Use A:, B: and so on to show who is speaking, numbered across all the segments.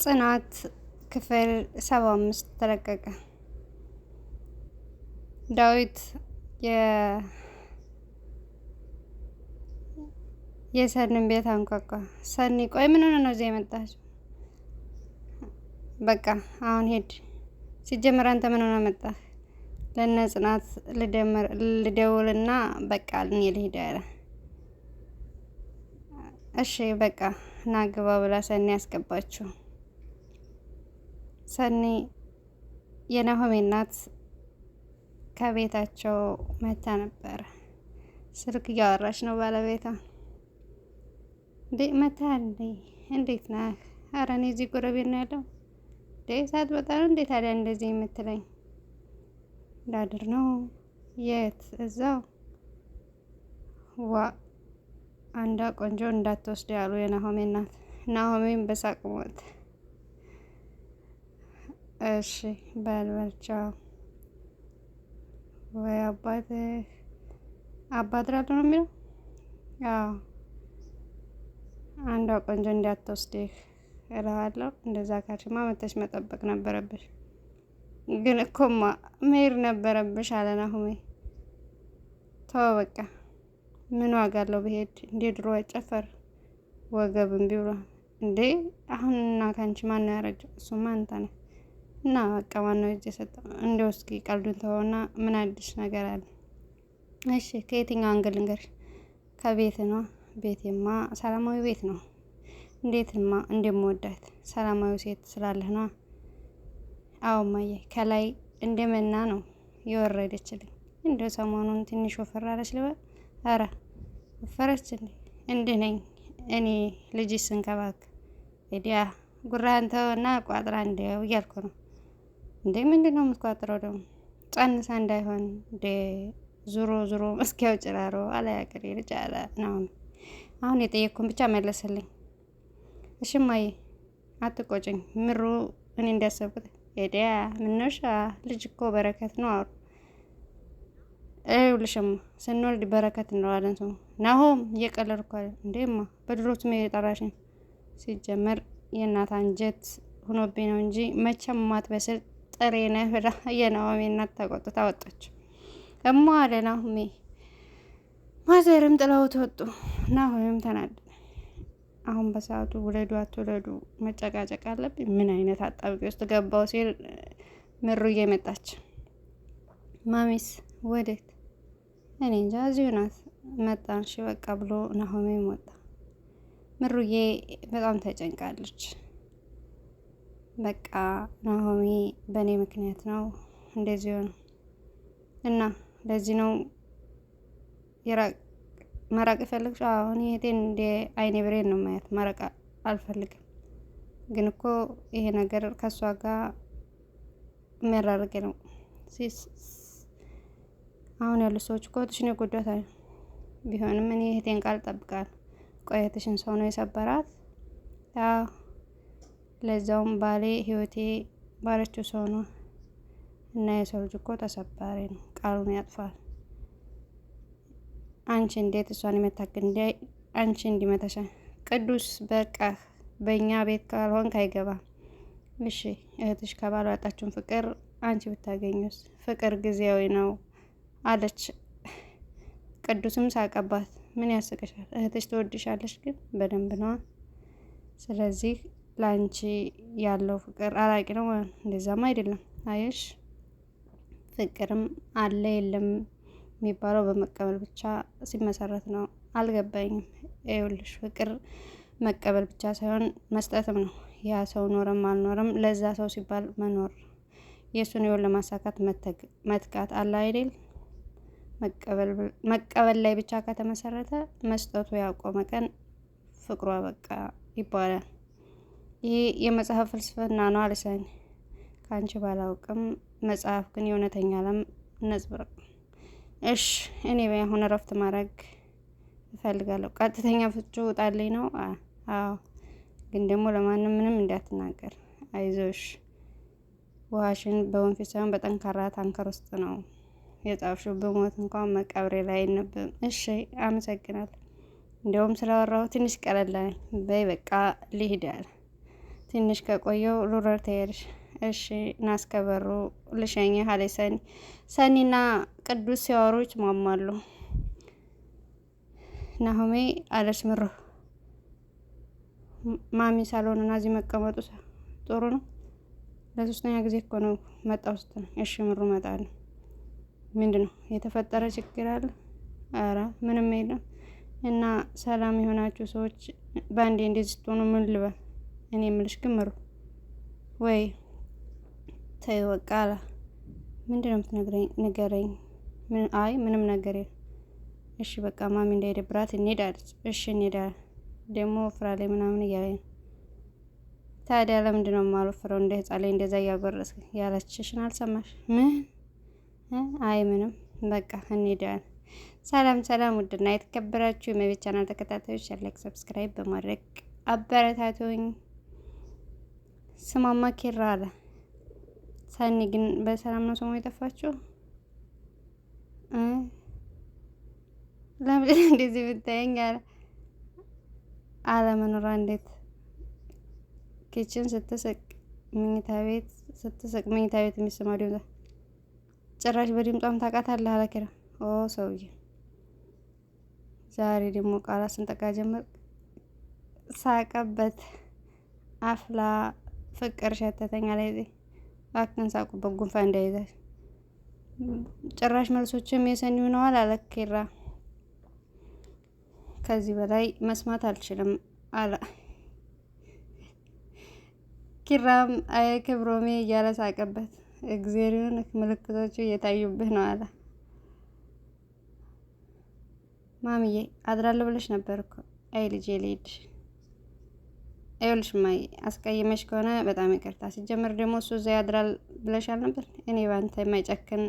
A: ጽናት ክፍል 75 ተለቀቀ። ዳዊት የሰኒን ቤት አንኳኳ። ሰኒ ቆይ ምን ሆነ ነው እዚህ የመጣችው? በቃ አሁን ሄድ። ሲጀመር አንተ ምን ሆነ መጣህ? ለነ ጽናት ልደውልና በቃ እኔ ልሄድ አለ። እሺ በቃ ናግባ ብላ ሰኒ ያስገባችው። ሰኒ የናሆሜ እናት ከቤታቸው መታ ነበር። ስልክ እያወራች ነው ባለቤቷ። እንዴ መታ እንዴ እንዴት ነህ? ኧረ እኔ እዚህ ጎረቤት ነው ያለው። እንዴ ሳትወጣ ነው እንዴ ታዲያ እንደዚህ የምትለኝ? ላድር ነው። የት? እዛው። ዋ አንዷ ቆንጆ እንዳትወስድ ያሉ የናሆሜ እናት። ናሆሜም በሳቅ ሞት። እሺ በል ቻው። ወይ አባት ራዱ ነው የሚለው? አዎ አንዷ ቆንጆ እንዳትወስድህ እለዋለሁ። እንደዛ ካልሽማ መተሽ መጠበቅ ነበረብሽ። ግን እኮማ መሄድ ነበረብሽ አለ ናሆሜ። ተው በቃ ምን ዋጋ አለው ብሄድ? እንደ ድሮ አይጨፈር ወገብ እምቢ ብሏል። እንዴ አሁን እና ካንቺ ማን ነው ያረጀው? እሱማ አንተ ነህ። እና በቃ ማነው እጅ የሰጠው? እንደው እስኪ ቀልዱን ተወውና ምን አዲስ ነገር አለ? እሺ ከየትኛው አንግል ልንገርሽ? ከቤት ነው። ቤቴማ ሰላማዊ ቤት ነው። እንዴትማ እንደምወዳት ሰላማዊ ሴት ስላለህ ነው። አዎ እማዬ ከላይ እንደመና ነው የወረደችልኝ። እንደ ሰሞኑን ትንሽ ወፈር አለች ልበል? ኧረ ወፈረች እንዴ ነኝ እኔ ልጅሽ ስንከባከብ ሄዲያ ጉራህን ተውና ቋጥራ እንደው እያልኩ ነው። እንዴ ምንድነው የምትቋጥረው ደግሞ? ጸንሳ እንዳይሆን እንዴ ዙሮ እስኪያው ጭራሮ አለ ያገሬ ልጅ አለ ነው። አሁን የጠየቅኩን ብቻ መለሰልኝ። እሺ እማዬ አትቆጭኝ። ምሩ እኔ እንዳሰብኩት ሄዲያ ምነሻ ልጅ እኮ በረከት ነው አሉ። ይኸውልሽማ ስንወልድ በረከት እንለዋለን። ስሙ ናሆም እየቀለድኩ አይደል እንዴማ በድሮ ስሜ የጠራሽኝ። ሲጀመር የእናት አንጀት ሆኖብኝ ነው እንጂ መቼም ማትበስል ጥሬ ነህ ብላ የናሆሜ እናት ተቆጥታ ወጣች። እማ አለ ናሆሜ። ማዘርም ጥለውት ወጡ። ናሆሜም ተናደደ። አሁን በሰዓቱ ውለዱ አትውለዱ መጨቃጨቅ አለብኝ? ምን አይነት አጣብቂ ውስጥ ገባው ሲል ምሩዬ መጣች። ማሚስ ወዴት? እኔ እንጃ እዚሁ ናት። መጣን እሺ በቃ ብሎ ናሆሜም ወጣ። ምሩዬ በጣም ተጨንቃለች። በቃ ናሆሜ በእኔ ምክንያት ነው እንደዚህ ሆነ እና ለዚህ ነው መራቅ የፈለግሽው? አሁን እህቴን እንደ አይኔ ብሬን ነው ማየት። መራቅ አልፈልግም። ግን እኮ ይሄ ነገር ከሷ ጋር የሚያራርቅ ነው። አሁን ያሉ ሰዎች እኮ እህትሽን ይጎዷታል። ቢሆንም እኔ እህቴን ቃል እጠብቃለሁ። ቆይ እህትሽን ሰው ነው የሰበራት? አዎ ለዛውም ባሌ ህይወቴ ባለችው ሰው ነው። እና የሰው ልጅ እኮ ተሰባሪ ነው፣ ቃሉን ያጥፋል። አንቺ እንዴት እሷን የመታክል እንዴ? አንቺ እንዲመተሻ ቅዱስ በቃ በእኛ ቤት ካልሆንክ አይገባም። እሺ እህትሽ ከባሏ ያጣችውን ፍቅር አንቺ ብታገኙስ? ፍቅር ጊዜያዊ ነው አለች። ቅዱስም ሳቀባት። ምን ያስቅሻል? እህትሽ ትወድሻለች ግን በደንብ ነዋ። ስለዚህ ላንቺ ያለው ፍቅር አራቂ ነው። እንደዛም አይደለም። አየሽ ፍቅርም አለ የለም የሚባለው በመቀበል ብቻ ሲመሰረት ነው። አልገባኝም። ይኸውልሽ ፍቅር መቀበል ብቻ ሳይሆን መስጠትም ነው። ያ ሰው ኖረም አልኖረም ለዛ ሰው ሲባል መኖር፣ የእሱን ህይወት ለማሳካት መትጋት አለ አይደል? መቀበል ላይ ብቻ ከተመሰረተ መስጠቱ ያቆመ ቀን ፍቅሯ በቃ ይባላል። ይሄ የመጽሐፍ ፍልስፍና ነው አልሰኝ። ከአንቺ ባላውቅም መጽሐፍ ግን የእውነተኛ ዓለም ነጽብራቅ። እሺ እኔ አሁን እረፍት ማድረግ እፈልጋለሁ። ቀጥተኛ ፍቹ ውጣልኝ ነው? አዎ ግን ደግሞ ለማንም ምንም እንዳትናገር። አይዞሽ ውሃሽን በወንፊት ሳይሆን በጠንካራ ታንከር ውስጥ ነው የጻፍሽው። በሞት እንኳን መቃብሬ ላይ አይነበብም። እሺ አመሰግናለሁ። እንዲያውም ስላወራሁ ትንሽ ቀለል አለኝ። በይ በቃ ልሂድ አለ። ትንሽ ከቆየው ሉረር ትሄድሽ። እሺ ናስከበሩ ልሸኝህ አለ ሰኒ። ሰኒና ቅዱስ ሲያወሩ ይስማማሉ። ናሆሜ አለች ምሩ። ማሚ ሳልሆን እና እዚህ መቀመጡ ጥሩ ነው። ለሶስተኛ ጊዜ እኮ ነው መጣው ስትል። እሺ ምሩ እመጣለሁ። ምንድነው የተፈጠረ ችግር አለ? ኧረ ምንም የለም። እና ሰላም የሆናችሁ ሰዎች በአንዴ እንደዚህ ስትሆኑ ምን ልበል? እኔ የምልሽ ግን ምሩ ወይ ተይ በቃ አለ። ምንድነው የምትነግረኝ? ንገረኝ። አይ ምንም ነገር የለም። እሺ በቃ ማሚ እንዳይደብራት እንሄድ አለች። እሺ እንሄዳለን። ደግሞ ወፍራ ላይ ምናምን እያለኝ ነው። ታዲያ ለምንድን ነው የማልወፍረው? እንደ ህፃን ላይ እንደዛ እያጎረስክ ያለችሽን አልሰማሽ? ምን? አይ ምንም በቃ እንሄዳለን። ሰላም ሰላም፣ ውድና የተከበራችሁ የመቤት ቻናል ተከታታዮች ላይክ፣ ሰብስክራይብ በማድረግ አበረታቱኝ። ስማማ ኪራ አለ። ሰኒ ግን በሰላም ነው ሰሞኑን የጠፋችው? ለምን እንደዚህ ብታየኝ አለ። አለመኖሯ እንዴት ኪችን ስትስቅ መኝታ ቤት የሚሰማው ድምፅ ጭራሽ በድምጧም ታውቃታለህ አለ ኪራ። ኦ ሰውዬ ዛሬ ደግሞ ቃላት ስንጠቃ ጀመር። ሳቀበት። አፍላ ፍቅር ሸተተኛ ላይ እባክህን ሳቁበት ጉንፋን እንዳይዛሽ። ጭራሽ መልሶችም የሰኒ ሆነዋል አለ ኪራ። ከዚህ በላይ መስማት አልችልም አለ ኪራም። አይ ክብሮሜ እያለ ሳቀበት። እግዚአብሔርን ምልክቶቹ እየታዩብህ ነው አለ። ማሚዬ አድራለሁ ብለሽ ነበር እኮ። አይ ልጄ ልሂድ። አይውልሽ ማይ አስቀይመሽ ከሆነ በጣም ይቅርታ። ሲጀመር ደግሞ እሱ እዛ ያድራል ብለሻል ነበር። እኔ ባንተ የማይጨክን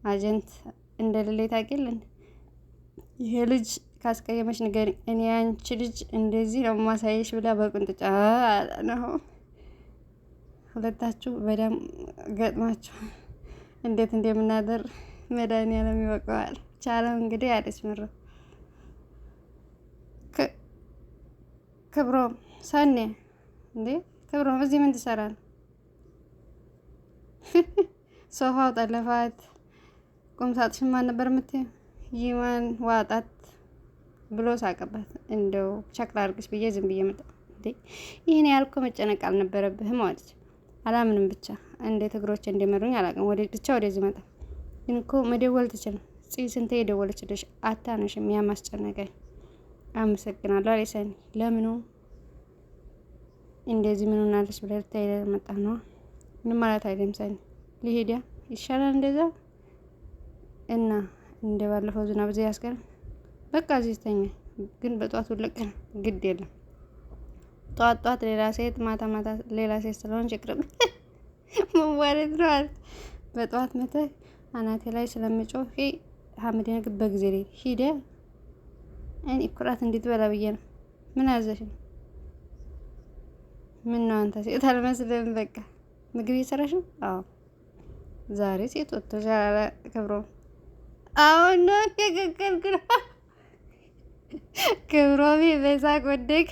A: አጀንት እንደሌለ ታውቂያለሽ። ይሄ ልጅ ካስቀየመሽ ንገሪኝ፣ እኔ አንቺ ልጅ እንደዚህ ነው ማሳየሽ ብላ በቁንጥጫ ነው። ሁለታችሁ በደም ገጥማችሁ እንዴት እንደምናደር መድኃኒዓለም ይወቀዋል። ቻለው እንግዲህ አለች ምሩ። ክብሮም ሰኔ እንዴ ክብሮም እዚህ ምን ትሰራለህ? ሶፋው ጠለፋት። ቁም ሳጥንሽ ማን ነበር የምትይው? ይማን ዋጣት ብሎ ሳቀባት። እንደው ቸክላ አድርግሽ ብዬ ዝም ብዬ መጣ። እንዴ ይሄን ያልኩ መጨነቅ አልነበረብህም አለች። አላምንም ብቻ እንዴት እግሮች እንደመሩኝ አላውቅም። ወደዚህ መጣ። ግን እኮ መደወል ትችል። ስንቴ የደወለችልሽ አታነሽም። ያማስጨነቀኝ። አመሰግናለሁ አለች ሰኒ። ለምኑ እንደዚህ ምን ሆናለች ብለህ ልታይ መጣ ነው? ምን ማለት አይደለም ሰኒ። ልሂድ ይሻላል እንደዛ እና እንደ ባለፈው ዝናብ እዚህ ያስቀር። በቃ እዚህ ተኛ። ግን በጧት ውልቅ ግድ የለም። ጧት ሌላ ሴት፣ ማታ ሌላ ሴት ስለሆንሽ ይቅርብ ማለት ነው አለ። በጧት መተህ አናቴ ላይ ስለምጮህ ሐምድ ነገር በጊዜ ሂደ እኔ ኩራት እንዴት በላ ብዬ ነው። ምን አዘሽ ነው? ምን ነው አንተ ሴት አልመስልም። በቃ ምግብ እየሰራሽ ነው? አዎ ዛሬ ሴት ወጥተሻል ክብሮም። አሁን ነው ተከከልኩ ነው ክብሮም በሳቅ ወደቅ።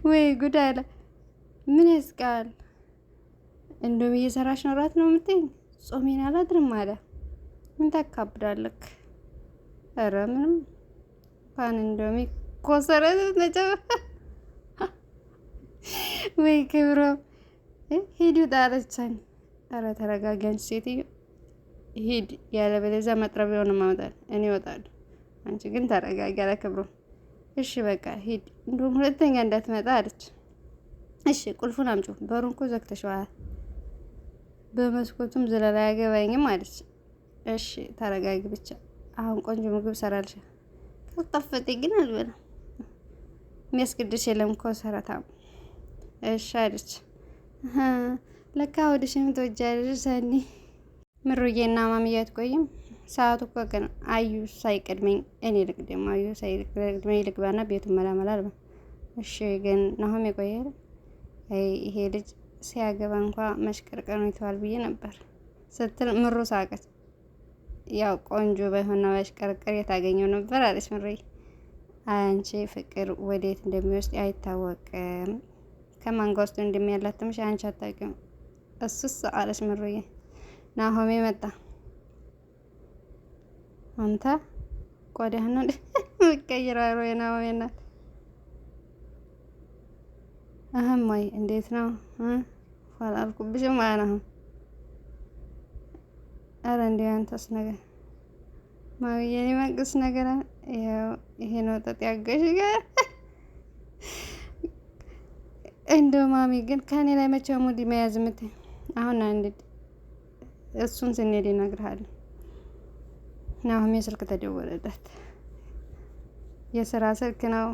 A: ወይ ጉድ አለ። ምን ያስቃል? እንደውም እየሰራሽ ነው እራት ነው የምትይኝ? ጾሜን አላድርም አለ። ምን ታካብዳለክ? ኧረ ምንም እንኳን እንደውም ኮሰረት ነጨ። ወይ ክብሮም ሂድ ውጣ አለችኝ። ኧረ ተረጋጊ አንቺ ሴትዮ ሂድ፣ ያለበለዚያ መጥረቢያውን ማውጣት እኔ እወጣለሁ። አንቺ ግን ተረጋጊ አለ ክብሮም። እሺ በቃ ሂድ፣ እንደውም ሁለተኛ እንዳትመጣ አለች። እሺ ቁልፉን አምጪው፣ በሩን እኮ ዘግተሽዋል። በመስኮቱም ዘለላ ያገባኝም አለች። እሺ ተረጋጊ ብቻ፣ አሁን ቆንጆ ምግብ ሰራልሽ። ካልጣፈጠኝ ግን አልበላም። የሚያስገድድሽ የለም እኮ ሰራታም። እሺ አለች። ለካ ወደሽም ተወጃለሽ ሰኒ። ምሩዬና ማሚዬ አትቆይም? ሰዓቱ እኮ ገና አዩ ሳይቀድመኝ እኔ ልቅደም። አዩ ሳይቀድመኝ ልግባና ቤቱን መላመላ አልባ። እሺ ግን ናሆም የቆየ ይሄ ልጅ ሲያገባ እንኳ መሽቀርቀር ነው ይተዋል ብዬ ነበር ስትል ምሩ ሳቀች። ያው ቆንጆ ባይሆንና መሽቀርቀር የታገኘው ነበር አለች ምሩዬ። አንቺ ፍቅር ወዴት እንደሚወስድ አይታወቅም። ከማን ጋር ውስጥ እንደሚያላትምሽ አንቺ አታውቂም። እሱስ አለች ምሩዬ። ናሆሜ መጣ። አንተ ቆዳህን ነው ምቀይራሮ የናሆሜ ናት። አህማይ እንዴት ነው አላልኩብሽም ማለት ነው። አረ እንዴ አንተስ ነገር ማውዬ መንግስት ነገር ያው ይሄ ነው ጠጥ ያገሽ ጋር እንደው ማሚ ግን ከኔ ላይ መቼም ሙዲ መያዝ ምት አሁን አንድ እሱን ስንሄድ ይነግርሃል። ናሆሜ ስልክ ተደወለለት። የስራ ስልክ ነው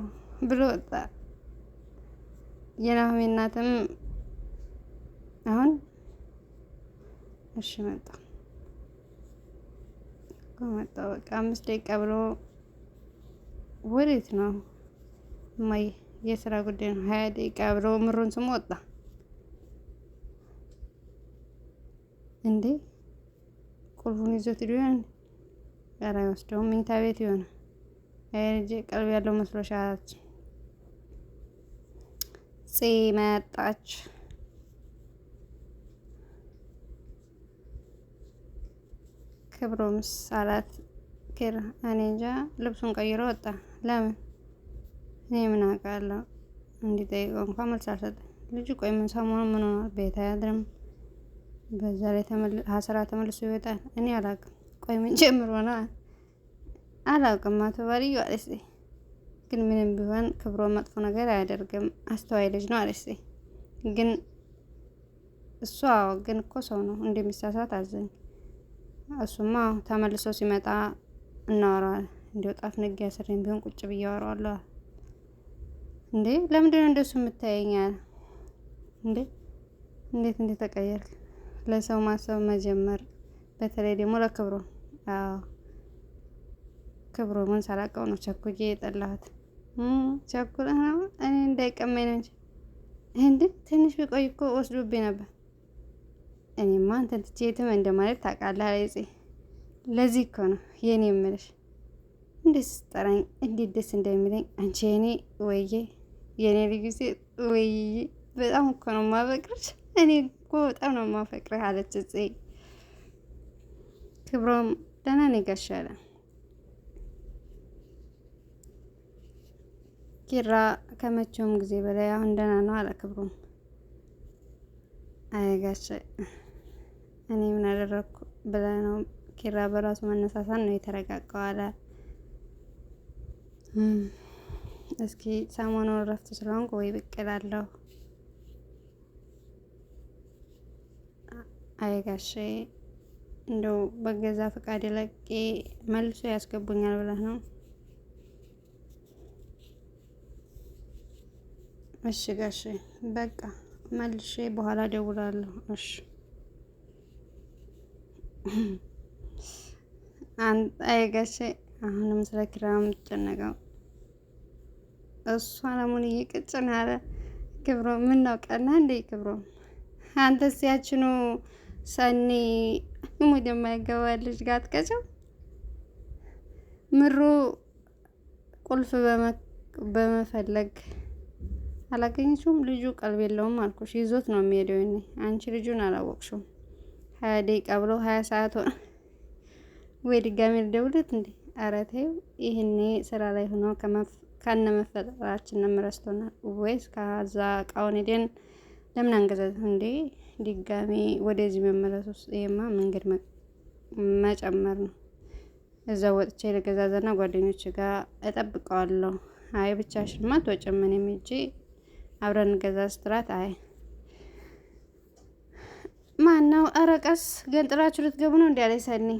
A: ብሎ ወጣ። የናሆሜ እናትም አሁን እሺ መጣ በቃ 5 ደቂቃ ብሎ ወዴት ነው ማይ የስራ ጉዳይ ነው 20 ደቂቃ ብሎ ምሩን ስም ወጣ። እንዴ ቁልፉን ይዞት ይሆን? ኧረ አይወስደውም። መኝታ ቤት ይሆን? ልጄ ቀልብ ያለው መስሎሻል? መጣች። ክብሮምስ አላት ኪራ። እኔ እንጃ ልብሱን ቀይሮ ወጣ። ለምን? እኔ ምን አውቃለሁ። እንዲጠይቀው እንኳን መልስ አልሰጠም። ልጁ ቆይ ምን ሰሞኑን ምን ሆኗል? ቤት አያድርም። በዛ ላይ ስራ ተመልሶ ይወጣል። እኔ አላውቅም። ቆይ ምን ጀምሮ ነው? አላውቅም። አቶ ባልዩ አለች። ግን ምንም ቢሆን ክብሮም መጥፎ ነገር አያደርግም። አስተዋይ ልጅ ነው አለች። ግን እሷ ግን እኮ ሰው ነው እንደሚሳሳት አዘኝ። እሱማ ተመልሶ ሲመጣ እናወራዋለን። እንደው ጣፍ ነግ ያሰረኝ ቢሆን ቁጭ ብዬ አወራዋለሁ። እንዴ ለምንድን ነው እንደሱ የምታየኛል? እንዴ እንዴት ተቀየርክ? ለሰው ማሰብ መጀመር፣ በተለይ ደግሞ ለክብሮም። አዎ ክብሮምን ሳላውቀው ነው ቸኩዬ የጠላሁት። ቸኩለህ ነው? እኔ እንዳይቀመኝ ነው እንጂ እንዴ ትንሽ ቢቆይ እኮ ወስዶብኝ ነበር። እኔማ አንተን ትቼ የትም እንደማለት ታውቃለህ አይጼ። ለዚህ እኮ ነው የኔ የምልሽ። እንዴት ስጠራኝ እንዴት ደስ እንደሚለኝ አንቺ የኔ ወይዬ፣ የኔ ልጅ ሴት ወይዬ፣ በጣም እኮ ነው የማፈቅርሽ። እኔ እኮ በጣም ነው የማፈቅርህ አለች እጽ። ክብሮም ደህና ነኝ ጋሽ አለ። ኪራ ከመቼውም ጊዜ በላይ አሁን ደህና ነው አለ ክብሮም። አይ ጋሽ እኔ ምን አደረኩ ብለህ ነው? ኪራ በራሱ መነሳሳት ነው የተረጋጋው አለ። እስኪ ሰሞኑን እረፍት ስለሆንኩ ወይ ብቅ እላለሁ። አይ ጋሼ እንደው በገዛ ፈቃድ ለቄ መልሶ ያስገቡኛል ብለህ ነው? እሺ ጋሼ በቃ መልሼ በኋላ ደውላለሁ። እሺ አይ ጋሼ አሁንም ስለ ኪራ የምትጨነቀው እሷ ለሙን እየቀጨን አለ ክብሮም። ምን ነው ቀና እንዴ ክብሮም? አንተስ ያችኑ ሰኒ ሙድ የማይገባ ልጅ ጋር አትቀጭም? ምሩ ቁልፍ በመፈለግ አላገኘችውም። ልጁ ቀልብ የለውም አልኩሽ፣ ይዞት ነው የሚሄደው። እኔ አንቺ ልጁን አላወቅሽውም። 20 ደቂቃ ብሎ 20 ሰዓት ሆነ ወይ? ድጋሜ ልደውልለት እንዴ? ኧረ ተይው። ይሄኔ ስራ ላይ ሆኖ ከነ መፈጠራችን ረስቶናል። ወይስ ከዛ እቃውን ሄደን ለምን አንገዛዝ እንዴ? ድጋሜ ወደዚህ መመለስ ውስጥ ይሄማ መንገድ መጨመር ነው። እዛው ወጥቼ ለገዛዛና ጓደኞች ጋር እጠብቀዋለሁ። አይ ብቻሽንማ አትወጪም፣ እኔም ሂጅ አብረን እንገዛ ስትላት፣ አይ ማን ነው? ኧረ ቀስ ገንጥላችሁ ልትገቡ ነው እንዴ? አለኝ ሰኒ።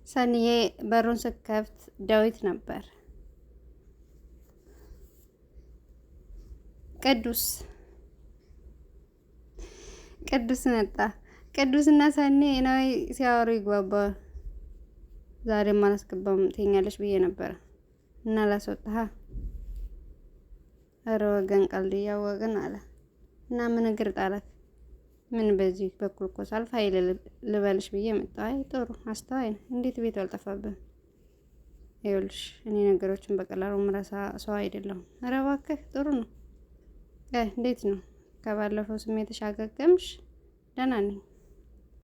A: ሰኒዬ በሩን ስከፍት ዳዊት ነበር። ቅዱስ መጣ። ቅዱስና ሰኒ ነው ሲያወሩ ይግባባል። ዛሬም አላስገባም ትኛለሽ ብዬ ነበር እና ላስወጣህ። ኧረ ወገን ቀልድ እያወቅን አለ እና ምን እግር ጣላት? ምን በዚህ በኩል እኮ ሳልፍ ኃይል ልበልሽ ብዬ መጣሁ። አይ ጥሩ አስተዋይ ነው። እንዴት ቤቱ አልጠፋብህም? ይኸውልሽ እኔ ነገሮችን በቀላሉ ምረሳ ሰው አይደለሁም። ኧረ እባክህ ጥሩ ነው። እንዴት ነው ከባለፈው ስሜትሽ አገገምሽ? ደህና ነኝ።